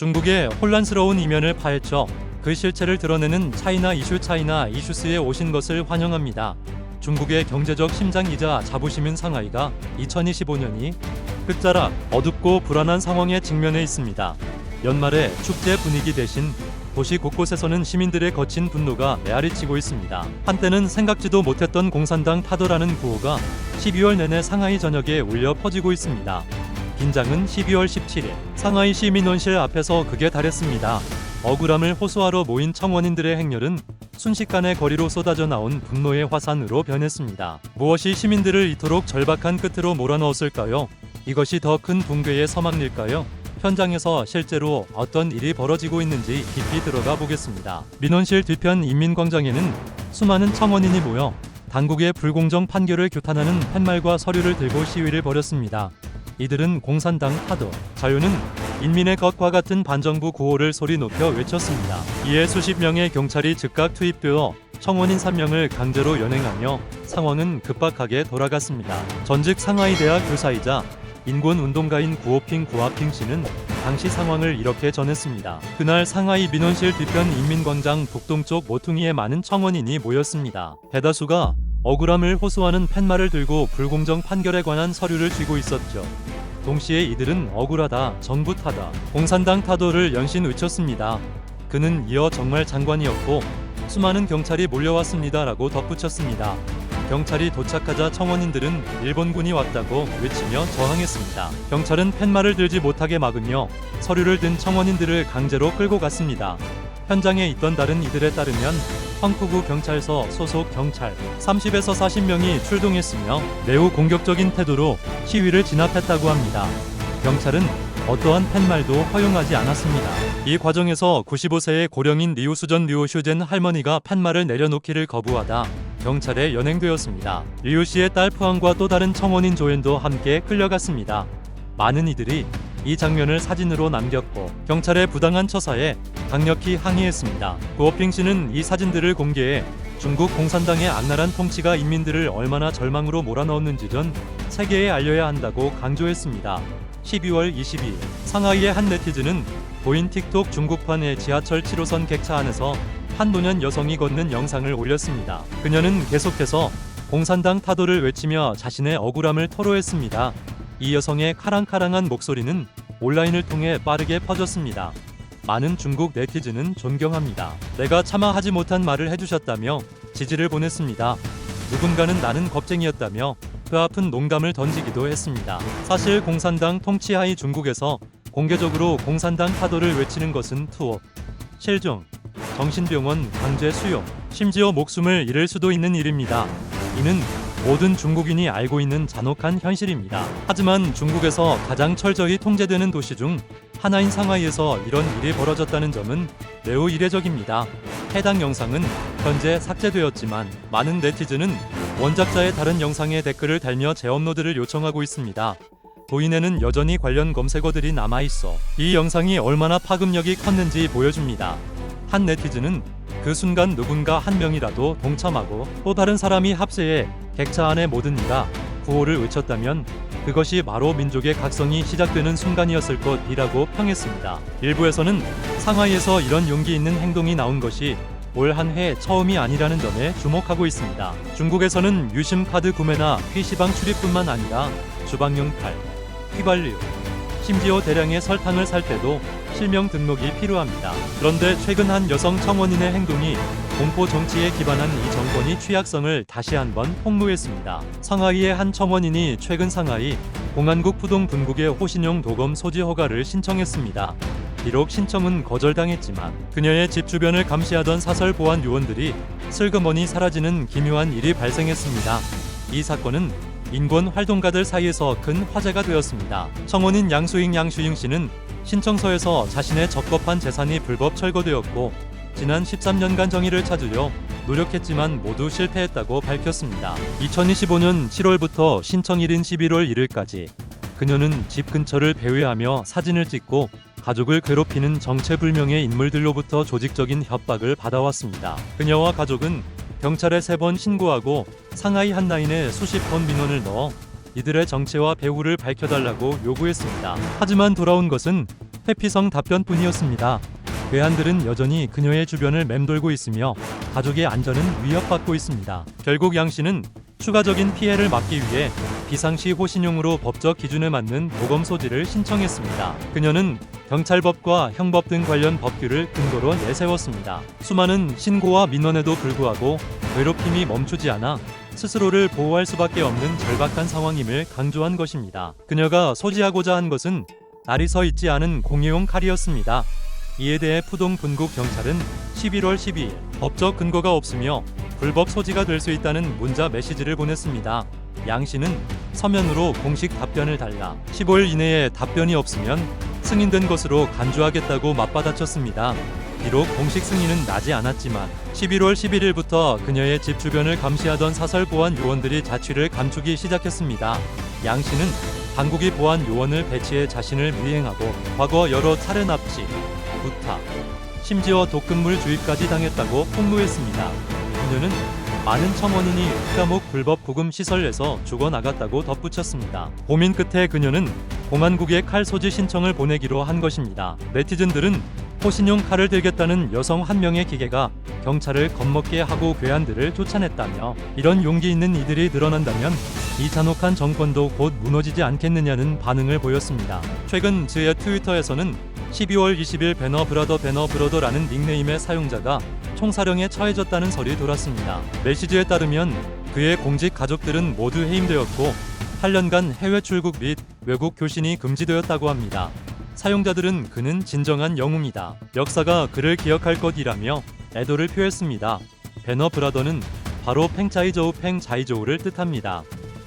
중국의 혼란스러운 이면을 파헤쳐 그 실체를 드러내는 차이나 이슈스에 오신 것을 환영합니다. 중국의 경제적 심장이자 자부심인 상하이가 2025년이 끝자락 어둡고 불안한 상황에 직면해 있습니다. 연말의 축제 분위기 대신 도시 곳곳에서는 시민들의 거친 분노가 메아리치고 있습니다. 한때는 생각지도 못했던 공산당 타도라는 구호가 12월 내내 상하이 전역에 울려 퍼지고 있습니다. 긴장은 12월 17일 상하이 시민원실 앞에서 극에 달했습니다. 억울함을 호소하러 모인 청원인들의 행렬은 순식간에 거리로 쏟아져 나온 분노의 화산으로 변했습니다. 무엇이 시민들을 이토록 절박한 끝으로 몰아넣었을까요? 이것이 더 큰 붕괴의 서막일까요? 현장에서 실제로 어떤 일이 벌어지고 있는지 깊이 들어가 보겠습니다. 민원실 뒤편 인민광장에는 수많은 청원인이 모여 당국의 불공정 판결을 규탄하는 팻말과 서류를 들고 시위를 벌였습니다. 이들은 공산당 타도, 자유는 인민의 것과 같은 반정부 구호를 소리 높여 외쳤습니다. 이에 수십 명의 경찰이 즉각 투입되어 청원인 3명을 강제로 연행하며 상황은 급박하게 돌아갔습니다. 전직 상하이 대학 교사이자 인권운동가인 구오핑 씨는 당시 상황을 이렇게 전했습니다. 그날 상하이 민원실 뒤편 인민광장 북동쪽 모퉁이에 많은 청원인이 모였습니다. 대다수가 억울함을 호소하는 팻말을 들고 불공정 판결에 관한 서류를 쥐고 있었죠. 동시에 이들은 억울하다, 정부 타다, 공산당 타도를 연신 외쳤습니다. 그는 이어 정말 장관이었고 수많은 경찰이 몰려왔습니다라고 덧붙였습니다. 경찰이 도착하자 청원인들은 일본군이 왔다고 외치며 저항했습니다. 경찰은 팻말을 들지 못하게 막으며 서류를 든 청원인들을 강제로 끌고 갔습니다. 현장에 있던 다른 이들에 따르면 황푸구 경찰서 소속 경찰 30에서 40명이 출동했으며 매우 공격적인 태도로 시위를 진압했다고 합니다. 경찰은 어떠한 팻말도 허용하지 않았습니다. 이 과정에서 95세의 고령인 리우수전 류슈젠 할머니가 팻말을 내려놓기를 거부하다 경찰에 연행되었습니다. 리우 씨의 딸 푸항과 또 다른 청원인 조엔도 함께 끌려갔습니다. 많은 이들이 이 장면을 사진으로 남겼고 경찰의 부당한 처사에 강력히 항의했습니다. 구오핑 씨는 이 사진들을 공개해 중국 공산당의 악랄한 통치가 인민들을 얼마나 절망으로 몰아넣었는지 전 세계에 알려야 한다고 강조했습니다. 12월 22일 상하이의 한 네티즌은 보인 틱톡 중국판의 지하철 7호선 객차 안에서 한 노년 여성이 걷는 영상을 올렸습니다. 그녀는 계속해서 공산당 타도를 외치며 자신의 억울함을 토로했습니다. 이 여성의 카랑카랑한 목소리는 온라인을 통해 빠르게 퍼졌습니다. 많은 중국 네티즌은 존경합니다. 내가 차마 하지 못한 말을 해주셨다며 지지를 보냈습니다. 누군가는 나는 겁쟁이였다며 그 아픈 농담을 던지기도 했습니다. 사실 공산당 통치하의 중국에서 공개적으로 공산당 타도를 외치는 것은 투옥, 실종, 정신병원 강제 수용, 심지어 목숨을 잃을 수도 있는 일입니다. 이는 모든 중국인이 알고 있는 잔혹한 현실입니다. 하지만 중국에서 가장 철저히 통제되는 도시 중 하나인 상하이에서 이런 일이 벌어졌다는 점은 매우 이례적입니다. 해당 영상은 현재 삭제되었지만 많은 네티즌은 원작자의 다른 영상에 댓글을 달며 재업로드를 요청하고 있습니다. 도인에는 여전히 관련 검색어들이 남아있어 이 영상이 얼마나 파급력이 컸는지 보여줍니다. 한 네티즌은 그 순간 누군가 한 명이라도 동참하고 또 다른 사람이 합세해 객차 안의 모든 이가 구호를 외쳤다면 그것이 바로 민족의 각성이 시작되는 순간이었을 것이라고 평했습니다. 일부에서는 상하이에서 이런 용기 있는 행동이 나온 것이 올 한 해 처음이 아니라는 점에 주목하고 있습니다. 중국에서는 유심 카드 구매나 PC방 출입뿐만 아니라 주방용 칼, 휘발유, 심지어 대량의 설탕을 살 때도 실명 등록이 필요합니다. 그런데 최근 한 여성 청원인의 행동이 공포 정치에 기반한 이 정권이 취약성을 다시 한번 폭로했습니다. 상하이의 한 청원인이 최근 상하이 공안국 푸동 분국의 호신용 도검 소지 허가를 신청했습니다. 비록 신청은 거절당했지만 그녀의 집 주변을 감시하던 사설 보안 요원들이 슬그머니 사라지는 기묘한 일이 발생했습니다. 이 사건은 인권 활동가들 사이에서 큰 화제가 되었습니다. 청원인 양수잉 씨는 신청서에서 자신의 적법한 재산이 불법 철거되었고 지난 13년간 정의를 찾으려 노력했지만 모두 실패했다고 밝혔습니다. 2025년 7월부터 신청일인 11월 1일까지 그녀는 집 근처를 배회하며 사진을 찍고 가족을 괴롭히는 정체불명의 인물들로부터 조직적인 협박을 받아왔습니다. 그녀와 가족은 경찰에 3번 신고하고 상하이 한라인에 수십 번 민원을 넣어 이들의 정체와 배후를 밝혀달라고 요구했습니다. 하지만 돌아온 것은 회피성 답변뿐이었습니다. 괴한들은 여전히 그녀의 주변을 맴돌고 있으며 가족의 안전은 위협받고 있습니다. 결국 양 씨는 추가적인 피해를 막기 위해 비상시 호신용으로 법적 기준에 맞는 보검 소지를 신청했습니다. 그녀는 경찰법과 형법 등 관련 법규를 근거로 내세웠습니다. 수많은 신고와 민원에도 불구하고 괴롭힘이 멈추지 않아 스스로를 보호할 수밖에 없는 절박한 상황임을 강조한 것입니다. 그녀가 소지하고자 한 것은 날이 서 있지 않은 공유용 칼이었습니다. 이에 대해 푸동 분국 경찰은 11월 12일 법적 근거가 없으며 불법 소지가 될 수 있다는 문자 메시지를 보냈습니다. 양 씨는 서면으로 공식 답변을 달라 15일 이내에 답변이 없으면 승인된 것으로 간주하겠다고 맞받아쳤습니다. 비록 공식 승인은 나지 않았지만 11월 11일부터 그녀의 집 주변을 감시하던 사설 보안 요원들이 자취를 감추기 시작했습니다. 양 씨는 당국이 보안 요원을 배치해 자신을 미행하고 과거 여러 차례 납치, 부탁, 심지어 독극물 주입까지 당했다고 폭로했습니다. 그녀는 많은 청원인이 흑감옥 불법 구금 시설에서 죽어나갔다고 덧붙였습니다. 고민 끝에 그녀는 공안국에 칼 소지 신청을 보내기로 한 것입니다. 네티즌들은 호신용 칼을 들겠다는 여성 한 명의 기계가 경찰을 겁먹게 하고 괴한들을 쫓아냈다며 이런 용기 있는 이들이 늘어난다면 이 잔혹한 정권도 곧 무너지지 않겠느냐는 반응을 보였습니다. 최근 그의 트위터에서는 12월 20일 배너 브러더라는 닉네임의 사용자가 총사령에 처해졌다는 설이 돌았습니다. 메시지에 따르면 그의 공직 가족들은 모두 해임되었고 8년간 해외 출국 및 외국 교신이 금지되었다고 합니다. 사용자들은 그는 진정한 영웅이다. 역사가 그를 기억할 것이라며 애도를 표했습니다. 배너 브라더는 바로 팽자이저우 팽자이저우를 뜻합니다.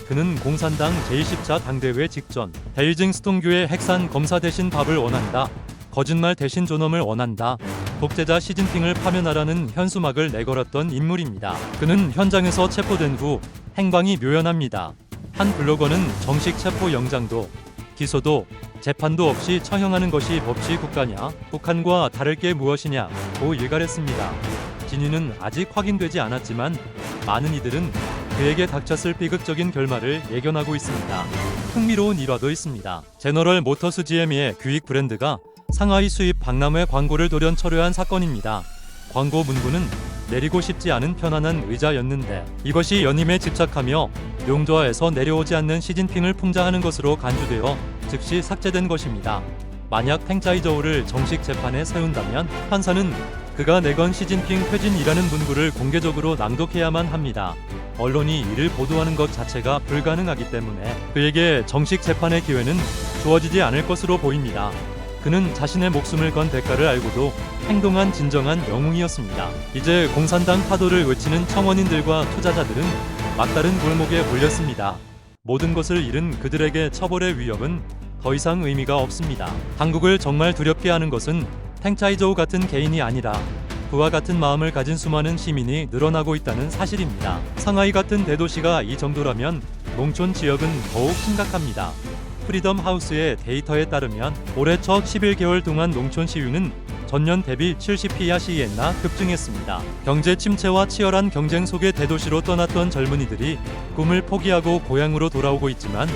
그는 공산당 제20차 당대회 직전 베이징스통교의 핵산 검사 대신 밥을 원한다. 거짓말 대신 존엄을 원한다. 독재자 시진핑을 파면하라는 현수막을 내걸었던 인물입니다. 그는 현장에서 체포된 후 행방이 묘연합니다. 한 블로거는 정식 체포 영장도 기소도 재판도 없이 처형하는 것이 법치 국가냐? 북한과 다를 게 무엇이냐고 일갈했습니다. 진위는 아직 확인되지 않았지만 많은 이들은 그에게 닥쳤을 비극적인 결말을 예견하고 있습니다. 흥미로운 일화도 있습니다. 제너럴 모터스 GM의 규익 브랜드가 상하이 수입 박람회 광고를 돌연 철회한 사건입니다. 광고 문구는 내리고 싶지 않은 편안한 의자였는데 이것이 연임에 집착하며 용좌에서 내려오지 않는 시진핑을 풍자하는 것으로 간주되어 즉시 삭제된 것입니다. 만약 팽자이저우를 정식 재판에 세운다면 판사는 그가 내건 시진핑 퇴진이라는 문구를 공개적으로 낭독해야만 합니다. 언론이 이를 보도하는 것 자체가 불가능하기 때문에 그에게 정식 재판의 기회는 주어지지 않을 것으로 보입니다. 그는 자신의 목숨을 건 대가를 알고도 행동한 진정한 영웅이었습니다. 이제 공산당 파도를 외치는 청원인들과 투자자들은 막다른 골목에 몰렸습니다. 모든 것을 잃은 그들에게 처벌의 위협은 더 이상 의미가 없습니다. 당국을 정말 두렵게 하는 것은 팽자이저우 같은 개인이 아니라 그와 같은 마음을 가진 수많은 시민이 늘어나고 있다는 사실입니다. 상하이 같은 대도시가 이 정도라면 농촌 지역은 더욱 심각합니다. 프리덤 하우스의 데이터에 따르면 올해 첫 11개월 동안 농촌 시위는 전년 대비 70%나 급증했습니다. 경제 침체와 치열한 경쟁 속의 대도시로 떠났던 젊은이들이 꿈을 포기하고 고향으로 돌아오고 있지만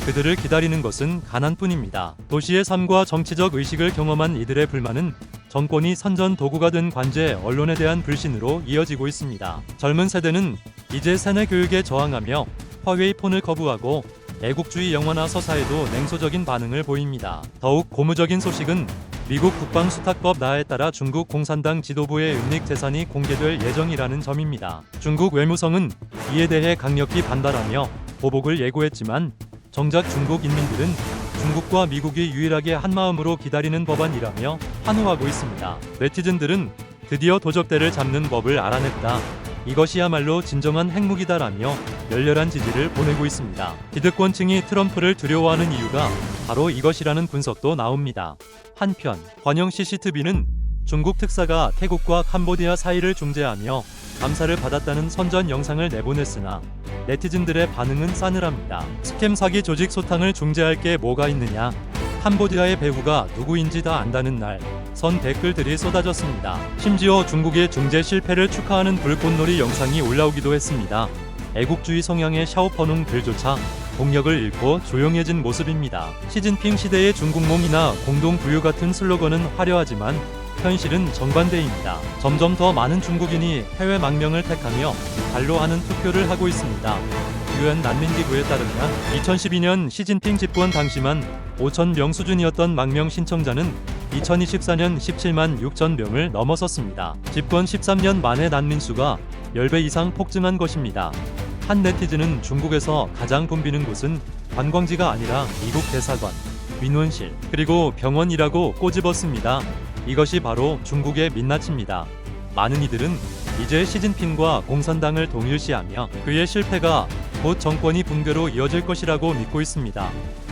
그들을 기다리는 것은 가난뿐입니다. 도시의 삶과 정치적 의식을 경험한 이들의 불만은 정권이 선전 도구가 된 관제 언론에 대한 불신으로 이어지고 있습니다. 젊은 세대는 이제 세뇌 교육에 저항하며 화웨이 폰을 거부하고 애국주의 영화나 서사에도 냉소적인 반응을 보입니다. 더욱 고무적인 소식은 미국 국방수탁법 나에 따라 중국 공산당 지도부의 은닉 재산이 공개될 예정이라는 점입니다. 중국 외무성은 이에 대해 강력히 반발하며 보복을 예고했지만 정작 중국 인민들은 중국과 미국이 유일하게 한마음으로 기다리는 법안이라며 환호하고 있습니다. 네티즌들은 드디어 도적대를 잡는 법을 알아냈다. 이것이야말로 진정한 핵무기다라며 열렬한 지지를 보내고 있습니다. 기득권층이 트럼프를 두려워하는 이유가 바로 이것이라는 분석도 나옵니다. 한편 관영 CCTV는 중국 특사가 태국과 캄보디아 사이를 중재하며 감사를 받았다는 선전 영상을 내보냈으나 네티즌들의 반응은 싸늘합니다. 스캠 사기 조직 소탕을 중재할 게 뭐가 있느냐? 캄보디아의 배후가 누구인지 다 안다는 날 선 댓글들이 쏟아졌습니다. 심지어 중국의 중재 실패를 축하하는 불꽃놀이 영상이 올라오기도 했습니다. 애국주의 성향의 샤오퍼농 글조차 동력을 잃고 조용해진 모습입니다. 시진핑 시대의 중국몽이나 공동부유 같은 슬로건은 화려하지만 현실은 정반대입니다. 점점 더 많은 중국인이 해외 망명을 택하며 발로 하는 투표를 하고 있습니다. 유엔 난민기구에 따르면 2012년 시진핑 집권 당시만 5천 명 수준이었던 망명 신청자는 2024년 17만 6천 명을 넘어섰습니다. 집권 13년 만에 난민 수가 10배 이상 폭증한 것입니다. 한 네티즌은 중국에서 가장 붐비는 곳은 관광지가 아니라 미국 대사관, 민원실, 그리고 병원이라고 꼬집었습니다. 이것이 바로 중국의 민낯입니다. 많은 이들은 이제 시진핑과 공산당을 동일시하며 그의 실패가 곧 정권이 붕괴로 이어질 것이라고 믿고 있습니다.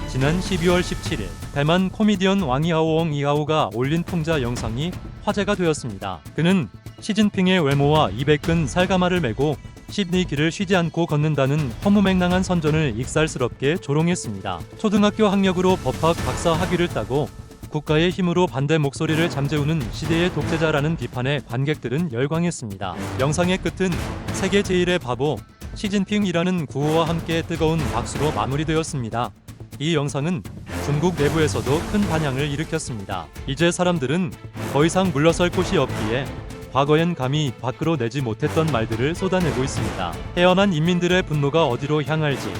지난 12월 17일 대만 코미디언 왕이하오엉 이하오가 올린 풍자 영상이 화제가 되었습니다. 그는 시진핑의 외모와 입에 끈 살가마를 메고 시드니 길을 쉬지 않고 걷는다는 허무맹랑한 선전을 익살스럽게 조롱했습니다. 초등학교 학력으로 법학 박사 학위를 따고 국가의 힘으로 반대 목소리를 잠재우는 시대의 독재자라는 비판에 관객들은 열광했습니다. 영상의 끝은 세계 제일의 바보 시진핑이라는 구호와 함께 뜨거운 박수로 마무리되었습니다. 이 영상은 중국 내부에서도 큰 반향을 일으켰습니다. 이제 사람들은 더 이상 물러설 곳이 없기에 과거엔 감히 밖으로 내지 못했던 말들을 쏟아내고 있습니다. 헤어난 인민들의 분노가 어디로 향할지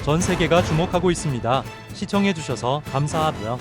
전 세계가 주목하고 있습니다. 시청해주셔서 감사하고요.